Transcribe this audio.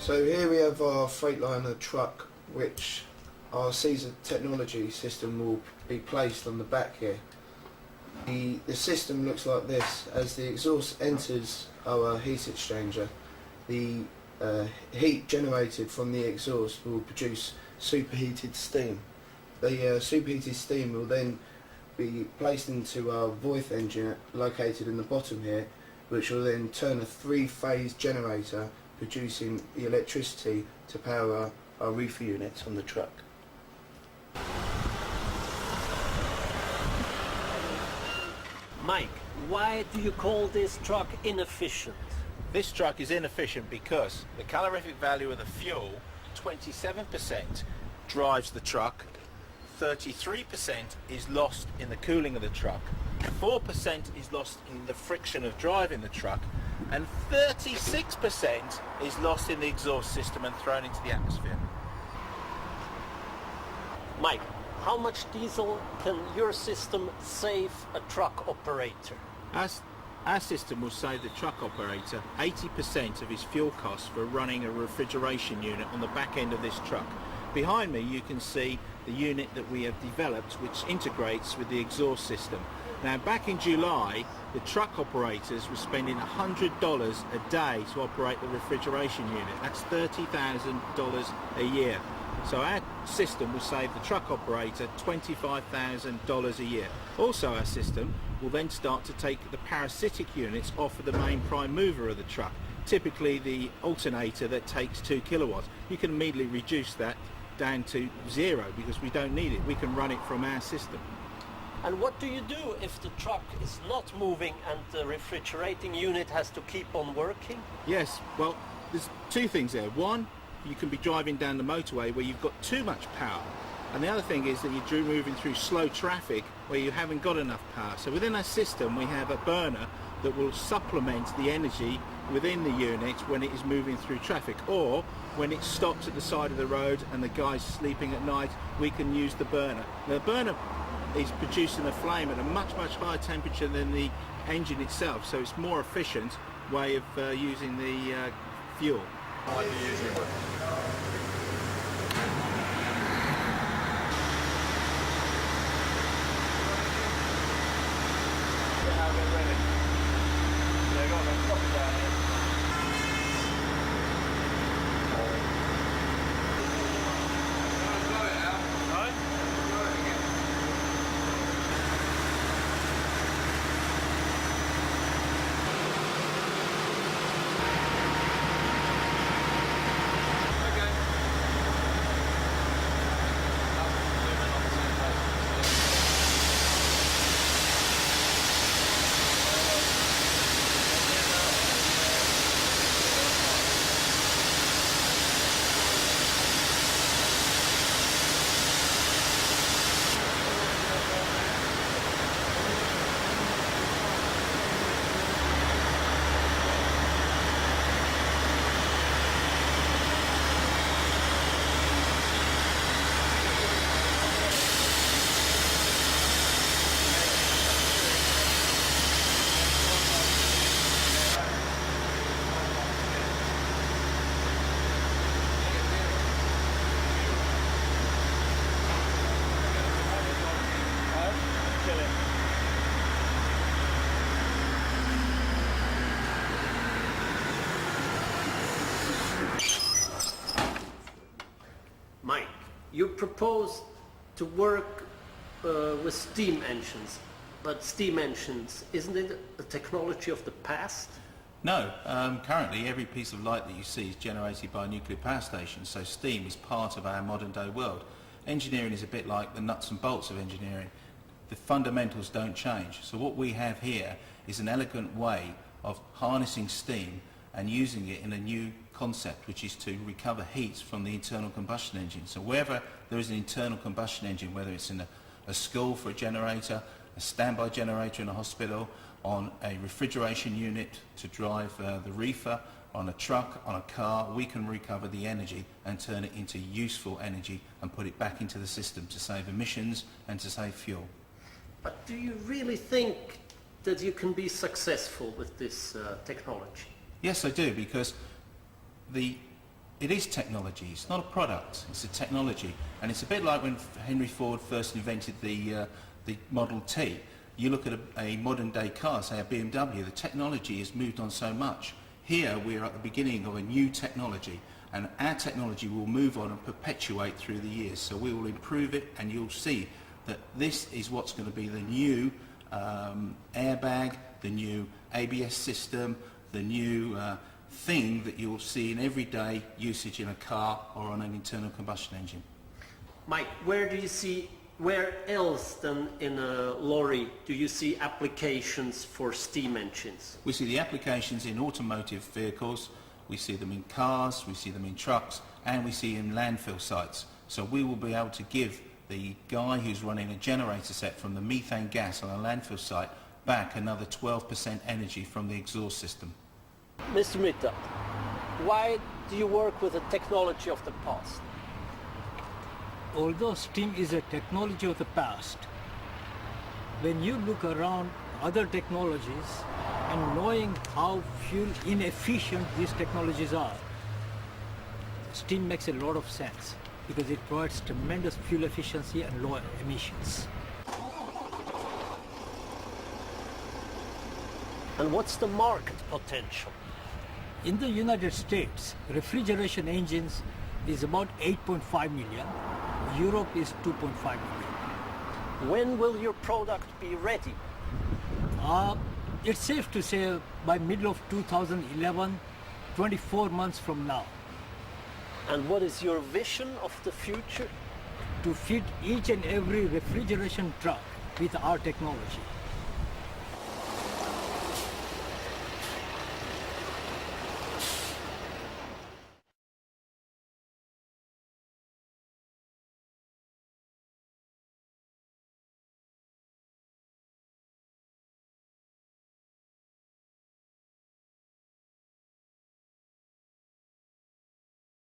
So here we have our Freightliner truck, which our Caesar technology system will be placed on the back here. The system looks like this. As the exhaust enters our heat exchanger, the heat generated from the exhaust will produce superheated steam. The superheated steam will then be placed into our Voith engine located in the bottom here, which will then turn a three-phase generator producing the electricity to power our reefer units on the truck. Mike, why do you call this truck inefficient? This truck is inefficient because the calorific value of the fuel, 27% drives the truck, 33% is lost in the cooling of the truck, 4% is lost in the friction of driving the truck, and 36% is lost in the exhaust system and thrown into the atmosphere. Mike, how much diesel can your system save a truck operator? Our system will save the truck operator 80% of his fuel costs for running a refrigeration unit on the back end of this truck. Behind me you can see the unit that we have developed, which integrates with the exhaust system. Now, back in July, the truck operators were spending $100 a day to operate the refrigeration unit. That's $30,000 a year. So our system will save the truck operator $25,000 a year. Also, our system will then start to take the parasitic units off of the main prime mover of the truck, typically the alternator that takes 2 kilowatts. You can immediately reduce that down to 0 because we don't need it. We can run it from our system. And what do you do if the truck is not moving and the refrigerating unit has to keep on working? Yes, well, there's two things there. One, you can be driving down the motorway where you've got too much power. And the other thing is that you're moving through slow traffic where you haven't got enough power. So within our system we have a burner that will supplement the energy within the unit when it is moving through traffic, or when it stops at the side of the road and the guy's sleeping at night, we can use the burner. Now, the burner is producing a flame at a much higher temperature than the engine itself, so it's more efficient way of using the fuel. What do you usually work? Mike, you propose to work with steam engines, but steam engines, isn't it a technology of the past? No, currently every piece of light that you see is generated by a nuclear power station, so steam is part of our modern day world. Engineering is a bit like the nuts and bolts of engineering. The fundamentals don't change. So what we have here is an elegant way of harnessing steam and using it in a new concept, which is to recover heat from the internal combustion engine. So wherever there is an internal combustion engine, whether it's in a school for a generator, a standby generator in a hospital, on a refrigeration unit to drive the reefer, on a truck, on a car, we can recover the energy and turn it into useful energy and put it back into the system to save emissions and to save fuel. But do you really think that you can be successful with this technology? Yes, I do, because the It is technology. It's not a product. It's a technology, and it's a bit like when Henry Ford first invented the Model T. You look at a modern day car, say a BMW. The technology has moved on so much. Here we're at the beginning of a new technology, and our technology will move on and perpetuate through the years. So we will improve it, and you'll see that this is what's going to be the new airbag, the new ABS system, the new thing that you'll see in everyday usage in a car or on an internal combustion engine. Mike, where else than in a lorry do you see applications for steam engines? We see the applications in automotive vehicles, we see them in cars, we see them in trucks, and we see in landfill sites. So we will be able to give the guy who's running a generator set from the methane gas on a landfill site back another 12% energy from the exhaust system. Mr. Mitta, why do you work with the technology of the past? Although steam is a technology of the past, when you look around other technologies and knowing how fuel inefficient these technologies are, steam makes a lot of sense because it provides tremendous fuel efficiency and low emissions. And what's the market potential? In the United States, refrigeration engines is about 8.5 million. Europe is 2.5 million. When will your product be ready? It's safe to say by middle of 2011, 24 months from now. And what is your vision of the future? To fit each and every refrigeration truck with our technology.